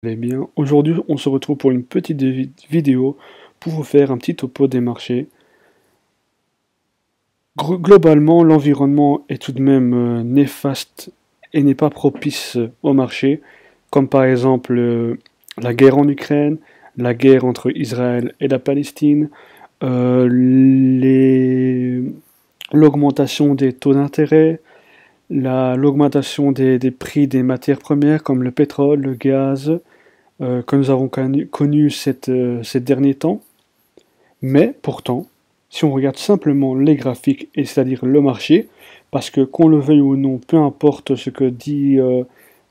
Eh bien, aujourd'hui, on se retrouve pour une petite vidéo pour vous faire un petit topo des marchés. Globalement, l'environnement est tout de même néfaste et n'est pas propice au marché, comme par exemple la guerre en Ukraine, la guerre entre Israël et la Palestine, l'augmentation des taux d'intérêt, l'augmentation des prix des matières premières comme le pétrole, le gaz, que nous avons connu ces derniers temps. Mais pourtant, si on regarde simplement les graphiques, et c'est-à-dire le marché, parce que qu'on le veuille ou non, peu importe ce que dit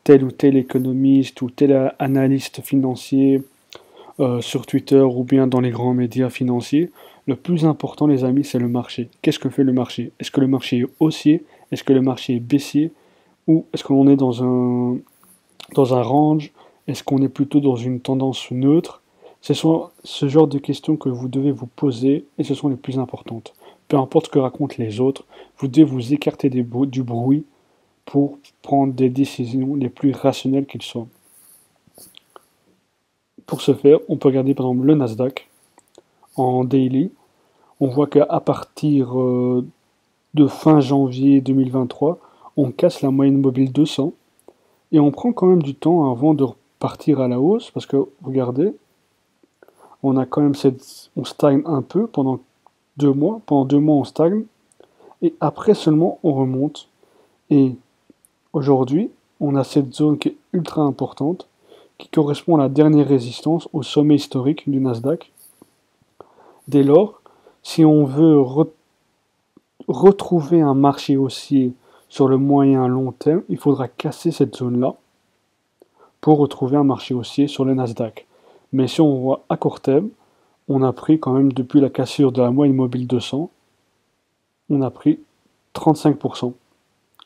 tel ou tel économiste ou tel analyste financier sur Twitter ou bien dans les grands médias financiers, le plus important, les amis, c'est le marché. Qu'est-ce que fait le marché? Est-ce que le marché est haussier? Est-ce que le marché est baissier? Ou est-ce qu'on est dans un range? Est-ce qu'on est plutôt dans une tendance neutre? Ce sont ce genre de questions que vous devez vous poser et ce sont les plus importantes. Peu importe ce que racontent les autres, vous devez vous écarter du bruit pour prendre des décisions les plus rationnelles qu'ils soient. Pour ce faire, on peut regarder par exemple le Nasdaq en daily. On voit qu'à partir de fin janvier 2023, on casse la moyenne mobile 200 et on prend quand même du temps avant de partir à la hausse parce que regardez, on a quand même on stagne un peu pendant 2 mois. Pendant 2 mois, on stagne. Et après seulement, on remonte. Et aujourd'hui, on a cette zone qui est ultra importante, qui correspond à la dernière résistance au sommet historique du Nasdaq. Dès lors, si on veut retrouver un marché haussier sur le moyen long terme, il faudra casser cette zone-là pour retrouver un marché haussier sur le Nasdaq. Mais si on voit à court terme, on a pris quand même depuis la cassure de la moyenne mobile 200, on a pris 35%,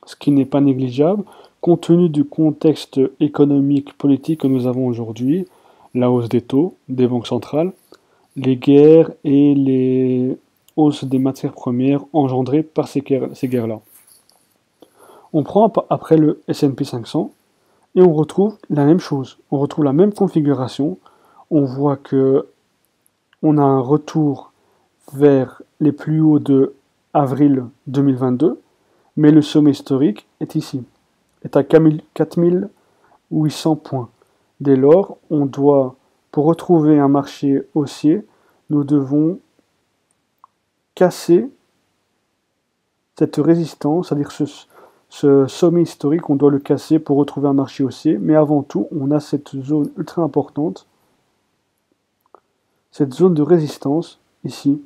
ce qui n'est pas négligeable compte tenu du contexte économique, politique que nous avons aujourd'hui, la hausse des taux des banques centrales, les guerres et les hausses des matières premières engendrées par ces guerres-là. On prend après le S&P 500 et on retrouve la même chose, on retrouve la même configuration, on voit que on a un retour vers les plus hauts de avril 2022, mais le sommet historique est ici, est à 4800 points. Dès lors, on doit, pour retrouver un marché haussier, nous devons casser cette résistance, c'est-à-dire ce sommet historique, on doit le casser pour retrouver un marché haussier, mais avant tout, on a cette zone ultra importante, cette zone de résistance, ici,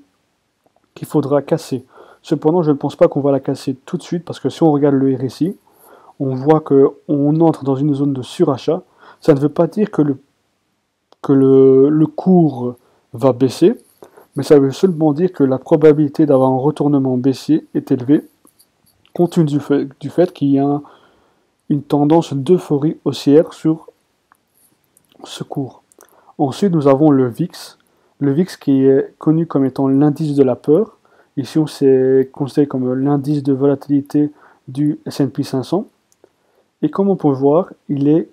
qu'il faudra casser. Cependant, je ne pense pas qu'on va la casser tout de suite, parce que si on regarde le RSI, on voit qu'on entre dans une zone de surachat. Ça ne veut pas dire que le cours va baisser, mais ça veut seulement dire que la probabilité d'avoir un retournement baissier est élevée, compte tenu du fait qu'il y a une tendance d'euphorie haussière sur ce cours. Ensuite, nous avons le VIX qui est connu comme étant l'indice de la peur. Ici, on s'est considéré comme l'indice de volatilité du S&P 500. Et comme on peut voir, il est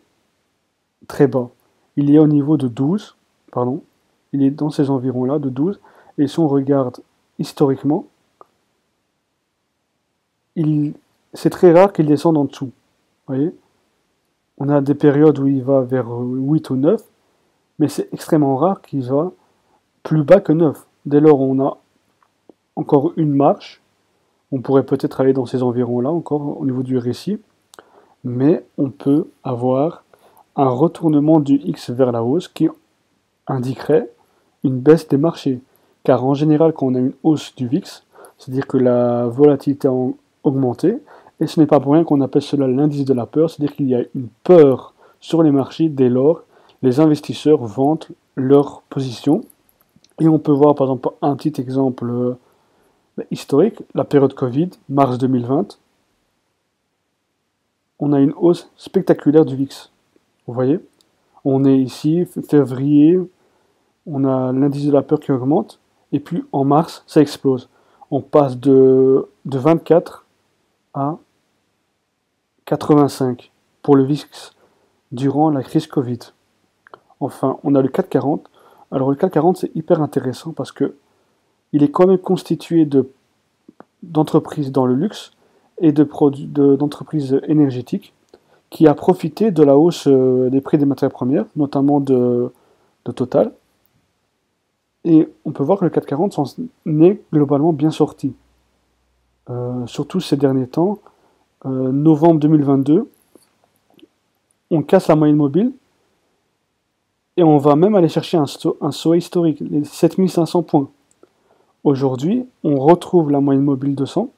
très bas. Il est au niveau de 12, pardon. Il est dans ces environs-là, de 12. Et si on regarde historiquement, c'est très rare qu'il descende en dessous. Vous voyez? On a des périodes où il va vers 8 ou 9, mais c'est extrêmement rare qu'il va plus bas que 9. Dès lors, on a encore une marche. On pourrait peut-être aller dans ces environs-là, encore au niveau du RSI. Mais on peut avoir un retournement du X vers la hausse qui indiquerait une baisse des marchés. Car en général, quand on a une hausse du VIX, c'est-à-dire que la volatilité a augmenté, et ce n'est pas pour rien qu'on appelle cela l'indice de la peur, c'est-à-dire qu'il y a une peur sur les marchés, dès lors, les investisseurs vendent leur position. Et on peut voir par exemple un petit exemple historique, la période Covid, mars 2020, on a une hausse spectaculaire du VIX. Vous voyez? On est ici, février, on a l'indice de la peur qui augmente, et puis en mars, ça explose. On passe de 24 à 85 pour le VIX durant la crise Covid. Enfin, on a le CAC 40. Alors le CAC 40, c'est hyper intéressant parce que il est quand même constitué d'entreprises dans le luxe et d'entreprises énergétiques qui a profité de la hausse des prix des matières premières, notamment de Total. Et on peut voir que le CAC 40 s'en est globalement bien sorti. Surtout ces derniers temps, novembre 2022, on casse la moyenne mobile et on va même aller chercher un sommet historique, les 7500 points. Aujourd'hui, on retrouve la moyenne mobile 200.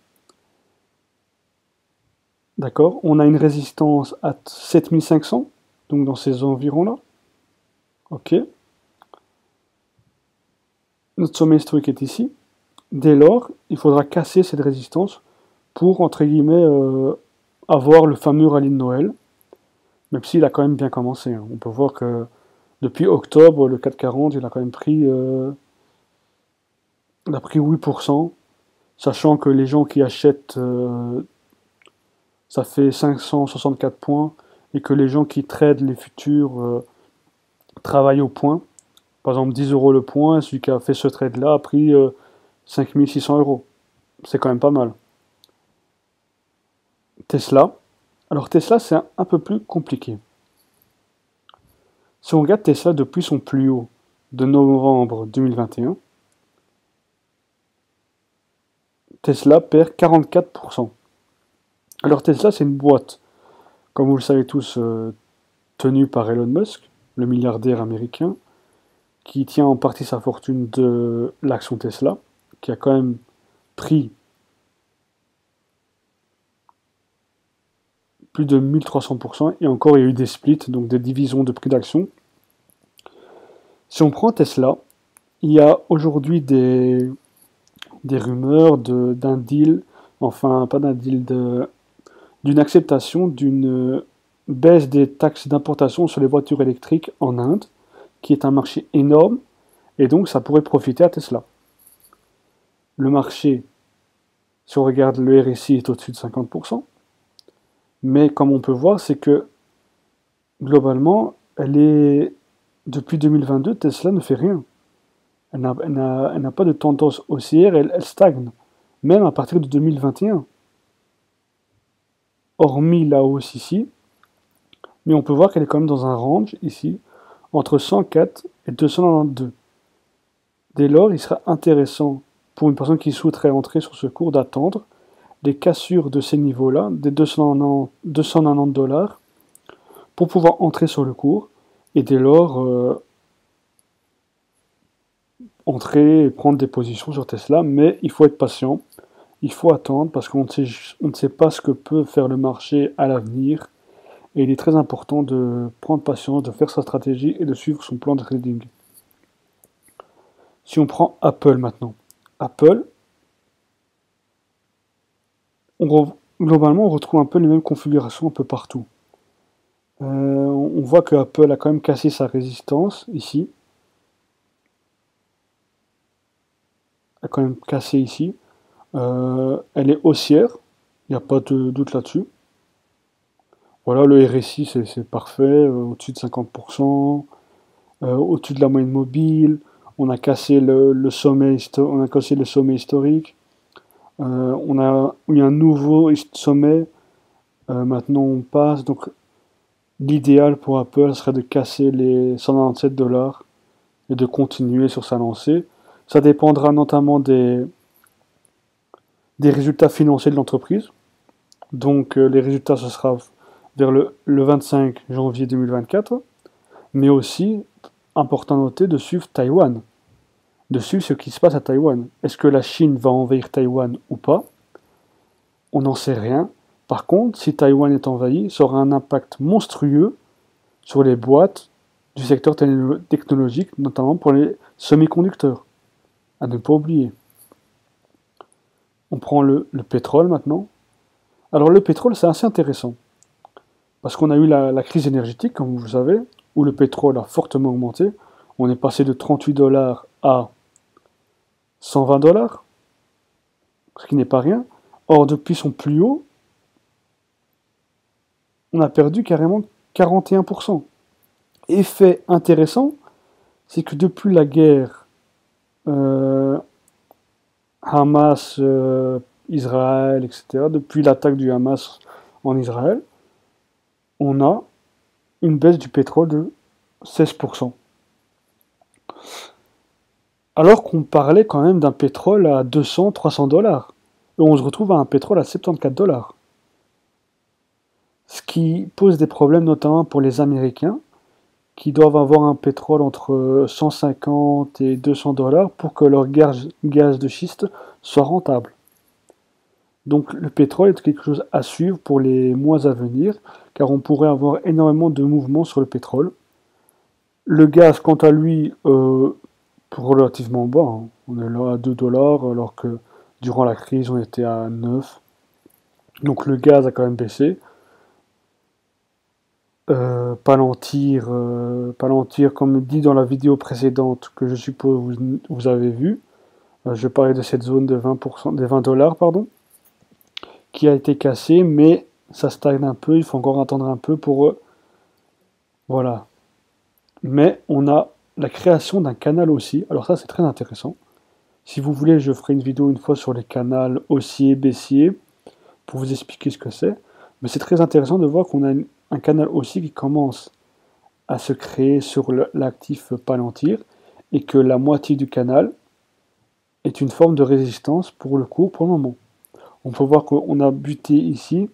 D'accord? On a une résistance à 7500, donc dans ces environs-là. Ok. Notre sommet historique est ici. Dès lors, il faudra casser cette résistance pour, entre guillemets, avoir le fameux rallye de Noël, même s'il a quand même bien commencé. Hein. On peut voir que depuis octobre, le CAC 40, il a quand même pris, il a pris 8%, sachant que les gens qui achètent, ça fait 564 points, et que les gens qui tradent les futurs travaillent au point. Par exemple, 10 euros le point, celui qui a fait ce trade-là a pris 5600 euros. C'est quand même pas mal. Tesla. Alors Tesla, c'est un peu plus compliqué. Si on regarde Tesla depuis son plus haut de novembre 2021, Tesla perd 44%. Alors Tesla, c'est une boîte, comme vous le savez tous, tenue par Elon Musk, le milliardaire américain, qui tient en partie sa fortune de l'action Tesla, qui a quand même pris plus de 1300%, et encore il y a eu des splits, donc des divisions de prix d'action. Si on prend Tesla, il y a aujourd'hui des rumeurs d'un deal, enfin pas d'un deal, d'une acceptation d'une baisse des taxes d'importation sur les voitures électriques en Inde, qui est un marché énorme, et donc ça pourrait profiter à Tesla. Le marché, si on regarde le RSI, est au-dessus de 50%, mais comme on peut voir, c'est que globalement, depuis 2022, Tesla ne fait rien. Elle n'a pas de tendance haussière, elle stagne, même à partir de 2021. Hormis la hausse ici, mais on peut voir qu'elle est quand même dans un range ici, entre 104 et 292. Dès lors, il sera intéressant pour une personne qui souhaiterait entrer sur ce cours d'attendre des cassures de ces niveaux-là, des 290 dollars, pour pouvoir entrer sur le cours, et dès lors entrer et prendre des positions sur Tesla, mais il faut être patient, il faut attendre, parce qu'on ne sait pas ce que peut faire le marché à l'avenir, et il est très important de prendre patience, de faire sa stratégie et de suivre son plan de trading. Si on prend Apple maintenant, Apple, globalement on retrouve un peu les mêmes configurations un peu partout. On voit que Apple a quand même cassé sa résistance ici. A quand même cassé ici. Elle est haussière, il n'y a pas de doute là-dessus. Voilà, le RSI c'est parfait, au-dessus de 50%, au-dessus de la moyenne mobile. On a cassé le sommet historique. On a eu un nouveau sommet. Maintenant on passe. Donc l'idéal pour Apple serait de casser les 197 dollars et de continuer sur sa lancée. Ça dépendra notamment des résultats financiers de l'entreprise. Donc les résultats, ce sera vers le 25 janvier 2024. Mais aussi, important à noter, de suivre Taïwan. De suivre ce qui se passe à Taïwan. Est-ce que la Chine va envahir Taïwan ou pas? On n'en sait rien. Par contre, si Taïwan est envahi, ça aura un impact monstrueux sur les boîtes du secteur technologique, notamment pour les semi-conducteurs. À ne pas oublier. On prend le pétrole maintenant. Alors le pétrole, c'est assez intéressant. Parce qu'on a eu la crise énergétique, comme vous savez, où le pétrole a fortement augmenté. On est passé de 38 dollars à 120 dollars, ce qui n'est pas rien. Or, depuis son plus haut, on a perdu carrément 41%. Effet intéressant, c'est que depuis la guerre euh, Hamas, Israël, etc., depuis l'attaque du Hamas en Israël, on a une baisse du pétrole de 16%. Alors qu'on parlait quand même d'un pétrole à 200, 300 dollars. Et on se retrouve à un pétrole à 74 dollars. Ce qui pose des problèmes notamment pour les Américains, qui doivent avoir un pétrole entre 150 et 200 dollars pour que leur gaz de schiste soit rentable. Donc le pétrole est quelque chose à suivre pour les mois à venir, car on pourrait avoir énormément de mouvements sur le pétrole. Le gaz, quant à lui, relativement bas, hein. On est là à 2 dollars, alors que durant la crise, on était à 9. Donc le gaz a quand même baissé. Palantir, comme dit dans la vidéo précédente, que je suppose vous avez vu, je parlais de cette zone de 20%, des 20 dollars, pardon, qui a été cassée, mais ça stagne un peu, il faut encore attendre un peu pour... voilà. Mais on a la création d'un canal aussi, alors ça c'est très intéressant. Si vous voulez, je ferai une vidéo une fois sur les canals haussier, baissier, pour vous expliquer ce que c'est. Mais c'est très intéressant de voir qu'on a un canal haussier qui commence à se créer sur l'actif Palantir, et que la moitié du canal est une forme de résistance pour le cours pour le moment. On peut voir qu'on a buté ici,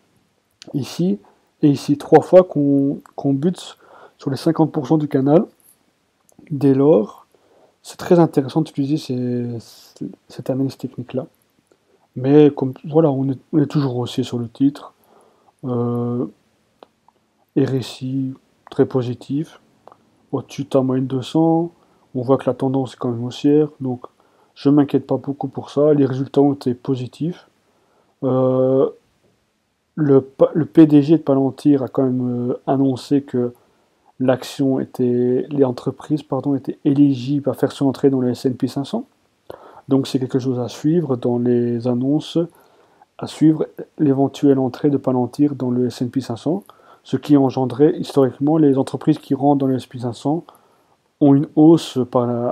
ici et ici 3 fois qu'on bute sur les 50% du canal. Dès lors, c'est très intéressant d'utiliser cette analyse technique-là. Mais comme voilà, on est toujours haussier sur le titre. RSI très positif. Au-dessus de ta moyenne 200, on voit que la tendance est quand même haussière. Donc je ne m'inquiète pas beaucoup pour ça. Les résultats ont été positifs. Euh, le PDG de Palantir a quand même annoncé que les entreprises étaient éligibles à faire son entrée dans le S&P 500. Donc c'est quelque chose à suivre dans les annonces, à suivre l'éventuelle entrée de Palantir dans le S&P 500, ce qui engendrait historiquement les entreprises qui rentrent dans le S&P 500 ont une hausse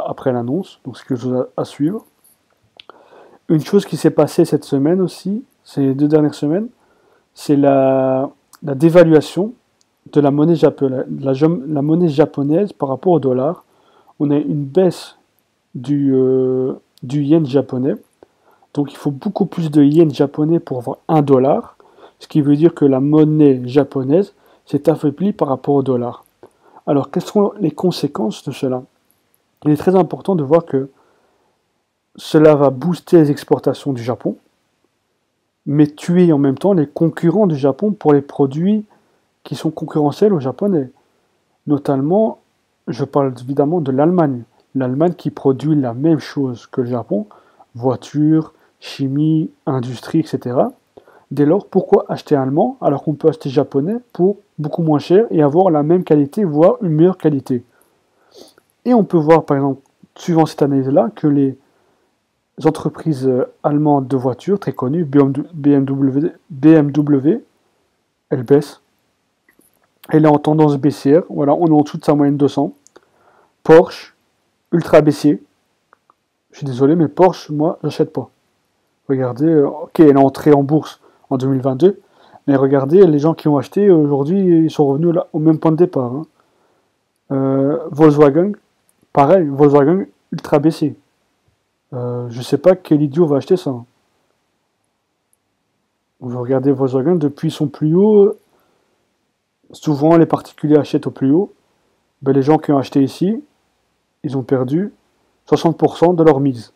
après l'annonce, donc c'est quelque chose à suivre. Une chose qui s'est passée cette semaine aussi, ces 2 dernières semaines, c'est la dévaluation de la monnaie japonaise par rapport au dollar. On a une baisse du yen japonais. Donc il faut beaucoup plus de yens japonais pour avoir 1 dollar. Ce qui veut dire que la monnaie japonaise s'est affaiblie par rapport au dollar. Alors quelles sont les conséquences de cela? Il est très important de voir que cela va booster les exportations du Japon, mais tuer en même temps les concurrents du Japon pour les produits qui sont concurrentiels aux Japonais. Notamment, je parle évidemment de l'Allemagne. L'Allemagne qui produit la même chose que le Japon, voitures, chimie, industrie, etc. Dès lors, pourquoi acheter allemand alors qu'on peut acheter japonais pour beaucoup moins cher et avoir la même qualité, voire une meilleure qualité? Et on peut voir, par exemple, suivant cette analyse-là, que les entreprises allemandes de voitures très connues, BMW, elles baissent. Elle est en tendance baissière. Voilà, on est en dessous de sa moyenne 200. Porsche, ultra baissier. Je suis désolé, mais Porsche, moi, j'achète pas. Regardez, ok, elle est entrée en bourse en 2022, mais regardez, les gens qui ont acheté, aujourd'hui, ils sont revenus là, au même point de départ. Hein. Volkswagen, pareil, Volkswagen, ultra baissier. Je sais pas quel idiot va acheter ça. Vous regardez Volkswagen, depuis son plus haut, souvent les particuliers achètent au plus haut. Ben, les gens qui ont acheté ici, ils ont perdu 60% de leur mise.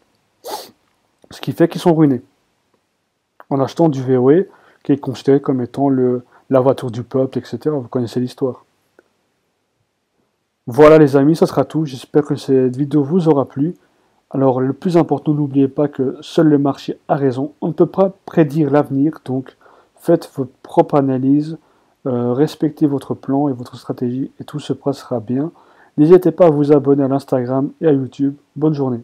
Ce qui fait qu'ils sont ruinés. En achetant du VW, qui est considéré comme étant la voiture du peuple, etc. Vous connaissez l'histoire. Voilà les amis, ça sera tout. J'espère que cette vidéo vous aura plu. Alors le plus important, n'oubliez pas que seul le marché a raison. On ne peut pas prédire l'avenir, donc faites votre propre analyse, respectez votre plan et votre stratégie et tout se passera bien. N'hésitez pas à vous abonner à l'Instagram et à YouTube. Bonne journée.